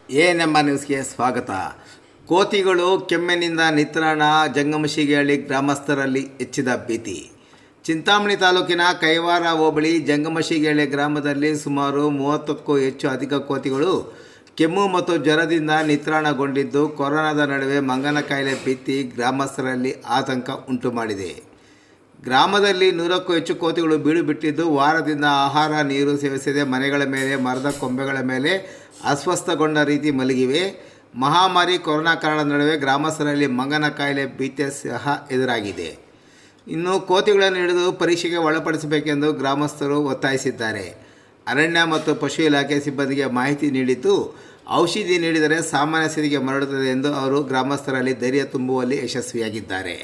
ಏನೆಂಬ ನ್ಯೂಸ್ಗೆ ಸ್ವಾಗತ. ಕೋತಿಗಳು ಕೆಮ್ಮಿನಿಂದ ನಿತ್ರಾಣ, ಜಂಗಮಶಿಗೇಳಿ ಗ್ರಾಮಸ್ಥರಲ್ಲಿ ಹೆಚ್ಚಿದ ಭೀತಿ. ಚಿಂತಾಮಣಿ ತಾಲೂಕಿನ ಕೈವಾರ ಹೋಬಳಿ ಜಂಗಮಶಿಗೇಳಿ ಗ್ರಾಮದಲ್ಲಿ ಸುಮಾರು 30ಕ್ಕೂ ಹೆಚ್ಚು ಅಧಿಕ ಕೋತಿಗಳು ಕೆಮ್ಮು ಮತ್ತು ಜ್ವರದಿಂದ ನಿತ್ರಾಣಗೊಂಡಿದ್ದು, ಕೊರೋನಾದ ನಡುವೆ ಮಂಗನ ಕಾಯಿಲೆ ಭೀತಿ ಗ್ರಾಮಸ್ಥರಲ್ಲಿ ಆತಂಕ ಉಂಟು ಮಾಡಿದೆ. ಗ್ರಾಮದಲ್ಲಿ 100ಕ್ಕೂ ಹೆಚ್ಚು ಕೋತಿಗಳು ಬೀಡು ಬಿಟ್ಟಿದ್ದು, ವಾರದಿಂದ ಆಹಾರ ನೀರು ಸೇವಿಸದೆ ಮನೆಗಳ ಮೇಲೆ, ಮರದ ಕೊಂಬೆಗಳ ಮೇಲೆ ಅಸ್ವಸ್ಥಗೊಂಡ ರೀತಿ ಮಲಗಿವೆ. ಮಹಾಮಾರಿ ಕೊರೋನಾ ಕಾರಣದ ನಡುವೆ ಗ್ರಾಮಸ್ಥರಲ್ಲಿ ಮಂಗನ ಕಾಯಿಲೆ ಭೀತಿ ಸಹ ಎದುರಾಗಿದೆ. ಇನ್ನು ಕೋತಿಗಳನ್ನು ಹಿಡಿದು ಪರೀಕ್ಷೆಗೆ ಒಳಪಡಿಸಬೇಕೆಂದು ಗ್ರಾಮಸ್ಥರು ಒತ್ತಾಯಿಸಿದ್ದಾರೆ. ಅರಣ್ಯ ಮತ್ತು ಪಶು ಇಲಾಖೆ ಸಿಬ್ಬಂದಿಗೆ ಮಾಹಿತಿ ನೀಡಿದ್ದು, ಔಷಧಿ ನೀಡಿದರೆ ಸಾಮಾನ್ಯ ಸ್ಥಿತಿಗೆ ಮರಳುತ್ತದೆ ಎಂದು ಅವರು ಗ್ರಾಮಸ್ಥರಲ್ಲಿ ಧೈರ್ಯ ತುಂಬುವಲ್ಲಿ ಯಶಸ್ವಿಯಾಗಿದ್ದಾರೆ.